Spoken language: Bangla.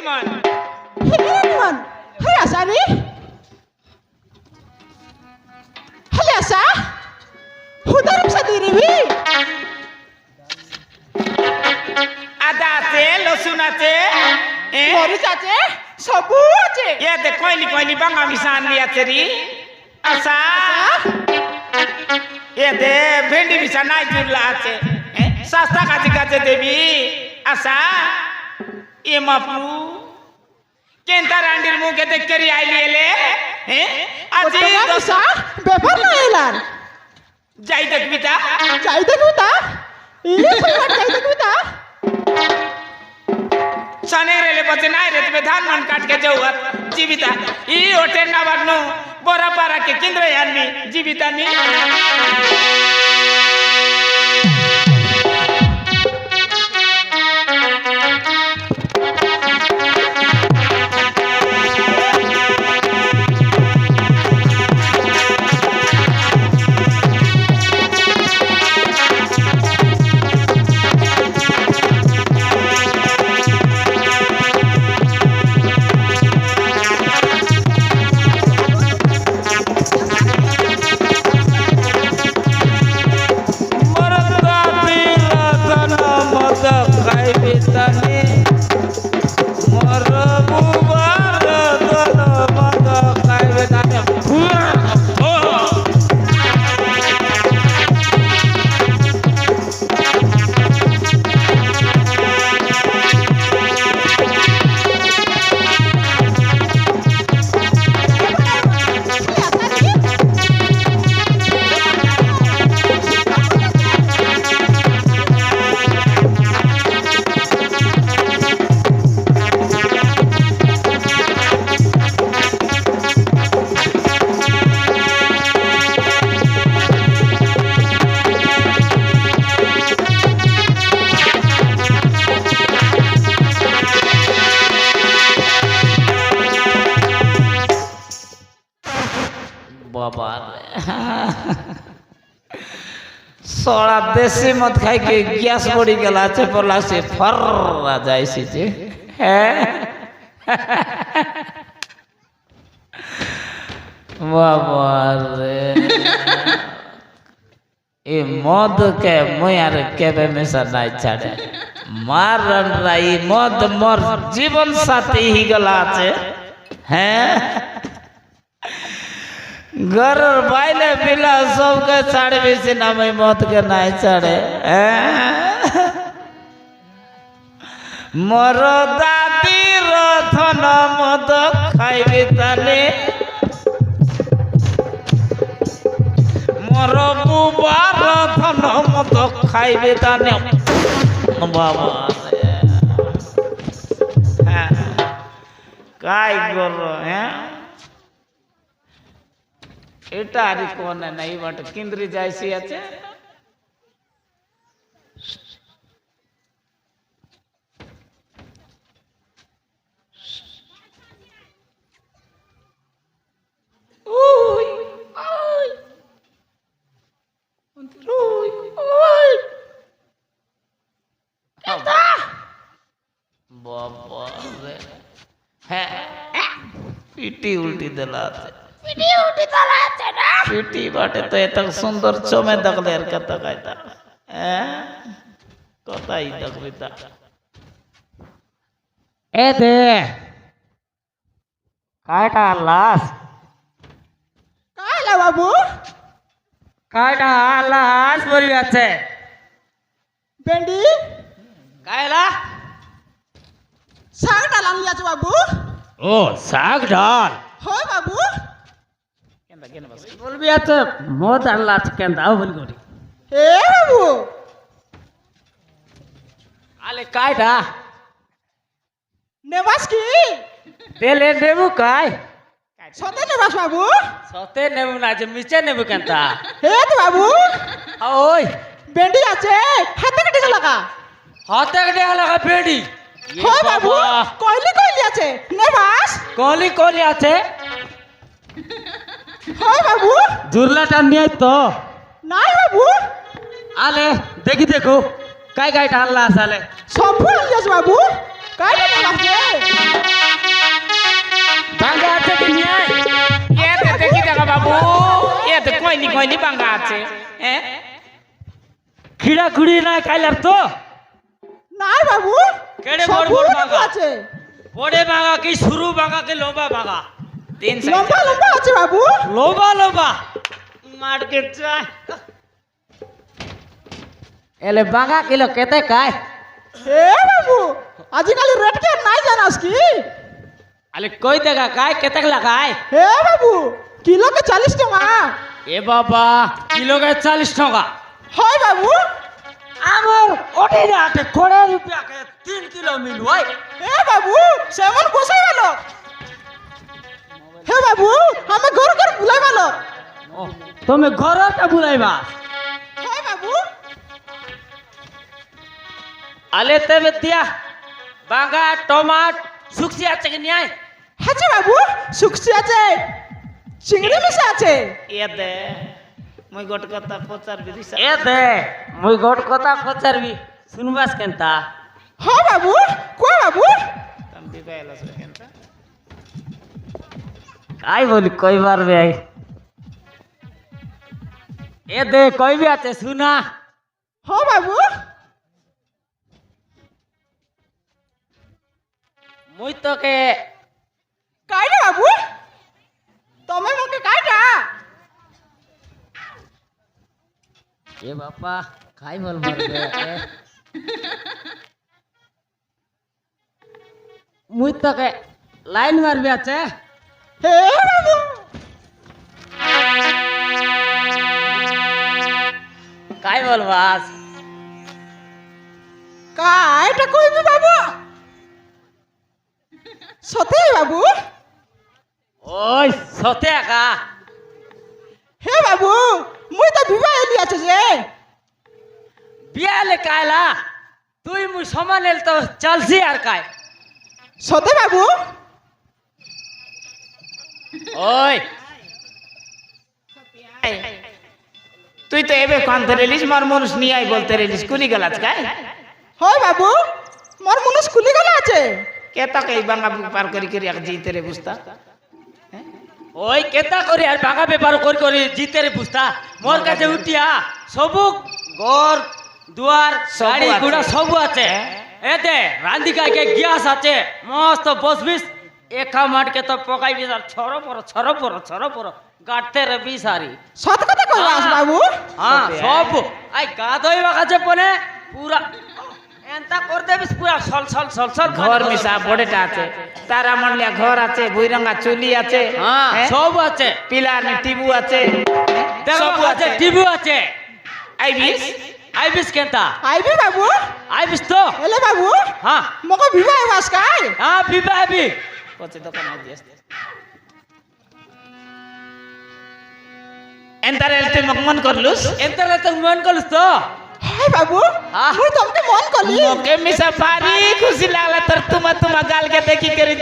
নিমন হেলিরে নিমন হে আসারি হেলে আসা হুদারম সাদিরিবি আদা আছে লসুন আছে মরিচ আছে সবু আছে ইয়াতে কইলি কইলি বাঙা মিশান আছে রি আচ্ছা ইয়াতে ভেন্ডি মিশা নাই জুড়লা আছে সস্তা কাছে কাছে দেবি আচ্ছা এ মাপু কেনতা রান্ডির মুখে দেখতে রি আইলি এলে আজি দোসা ব্যাপার না এলার যাই দেখবি তা যাই দেখবি তা ইয়ে পরিবার যাই দেখবি তা सने रेले बचे नाई रे तुम्हें धान मन काट के जाऊँ जीविता ये होटल ना बनू बोरा पारा के किंद्र यानी जीविता नहीं सोड़ा देसी मत खाई के गैस बढ़ी गला चे बोला से फर आ जाए सी जे बाबा रे ये मद के मुयार के बे में सा नहीं छाड़े मारन रही मद मर जीवन साथी ही गला चे हैं घर बाइले पिला सबके साढ़े बीस नाम मौत के नहीं चढ़े मोर दादी रथन मद खाइबी ताले मोर बुबा रथन मद खाइबी ताने बाबा काय करो हैं এটা আর কোন নাই বাট কেন্দ্রে যাইছি আছে ওই ওই ওই ওই এটা বাবা রে হ্যাঁ পিটি উল্টি দিলাতে पिटी बाटे तो ये तक सुंदर चोमे दगले कता कायता कता ही दगविता ए दे काटा लास কাইলা বাবু काटा लास बोली আছে ভেন্ডি কাইলা শাক ডাল আনলি আছে বাবু ও শাক ডাল হয় বাবু বলবি আছে মদ আনলা আছে কেন দাও বলি করি এ বাবু আলে কাইটা নেবাস কি দেলে নেবু কাই সতে নেবাস বাবু সতে নেবু না যে মিচে নেবু কেনতা হে তো বাবু ওই ভেন্ডি আছে হাতে কেটে লাগা হাতে কেটে লাগা বেডি হয় বাবু কইলি কইলি আছে নেবাস কলি কলি আছে হয় বাবু জুরলাটা নিয়ে তো নাই বাবু আলে দেখি দেখো কাই কাইটা আল্লাহ আসালে সব আনলি আছে বাবু কাইটা নেবা আছে ভাঙা আছে কি নিয়ে আয়। এতে দেখি দেখা বাবু এতে কইনি কইনি বাঙ্গা আছে হ্যাঁ খিড়া খুড়ি নাই কাইলার তো নাই বাবু কেডে সব বড় বড় পুরো বাঙ্গা? আছে বড়ে ভাঙা কি শুরু ভাঙা কি লম্বা ভাঙা? 3 লম্বা সাইজ লম্বা আছে বাবু লম্বা লম্বা মার্কেট চাই এলে ভাঙা কিলো কেতে কায় হে বাবু আজিকালি রেট কে নাই জানাস কি আলে কই দেখা কায় কেতে লাগায় হে বাবু কিলো কে 40 টাকা এ বাবা কিলো কে 40 টাকা হয় বাবু আমার ওটি না আটে কোড়া রুপিয়া কে 3 কিলো মিল হয় হে বাবু সেমন কোসাই ভালো হে বাবু আমি ঘর ঘর বুলাই ভালো তুমি ঘরটা বুলাইবা হয় বাবু আলে তেবে দিয়া বাঙ্গা টমাট শুকছি আছে কি নিয়ে আয়। আছে বাবু শুকছি আছে চিংড়ি মিশা আছে এতে মই গট কথা পচার বিদিছা এ দে মুই গোট কথা পচারবি শুনবাস কেনতা হয় বাবু কো বাবু তম দিবা এলাস কেনটা কাই বলি কইবার বে এ দে কইবি আছে শুনা হয় বাবু মুই তোকে কাইটা বাবু তুমি মকে কাইটা এ বাপা খাই বলবার বে মুই তোকে লাইন মারবি আছে হে বাবু কাই বলবাস কাইটা কইবি বাবু সতে বাবু ওই সতে একা হে বাবু মুই তো বিবাহ এলি আছে যে বিয়ালে কায়লা তুই মুই সমান এল তো চলছি আর কায় সতে বাবু ওই তুই তো এবে কান ধরে লিস মার মানুষ নিয়ে আই বলতে রেলিস কুনি গেলাস কাই হয় বাবু মোর মনে স্কুলে গেল আছে কে তাকে এই বাঙ্গা পার করি করি এক জিতে রে বুঝতা ওই কেতা করি আর বাঙা ব্যাপার করি করি জিতে রে পুস্তা মোর কাছে উঠিয়া সবু ঘর দুয়ার সবু গাড়ি আছে। ঘোড়া সবু আছে এতে রান্দিকাকে গ্যাস আছে মস্ত বসবিস একা মাটকে তো পকাইবি আর ছড় পড়ো গাড়তে রে বিসারি সত কথা কইবাস বাবু হ্যাঁ সতে, সব আই গা ধইবা কাছে পনে পুরা এন্তা করতে বিস পুরা সল ঘর মিশা বড়েটা আছে তারা মনলিয়া ঘর আছে ভুইরঙ্গা চুলি আছে হ্যাঁ হ্যাঁ? সব আছে পিলার নি টিবু আছে দেখো সবু আছে আছে টিভি আছে আইবিস আইবিস কেনতা আইবি বাবু আইবিস তো এলে বাবু হ্যাঁ মকে বিবাহ বাস কাই হ্যাঁ বিবা আইবি পচে দোকান আই এন্টার তুই মক মন করলুস এন্তরে তো মন কলস তো হয় বাবু হ্যাঁ। মুই তোমাকে মন করলি মোকে মিশা ভারি খুশি লাগলা তোর তুমা গাল কে দেখি করি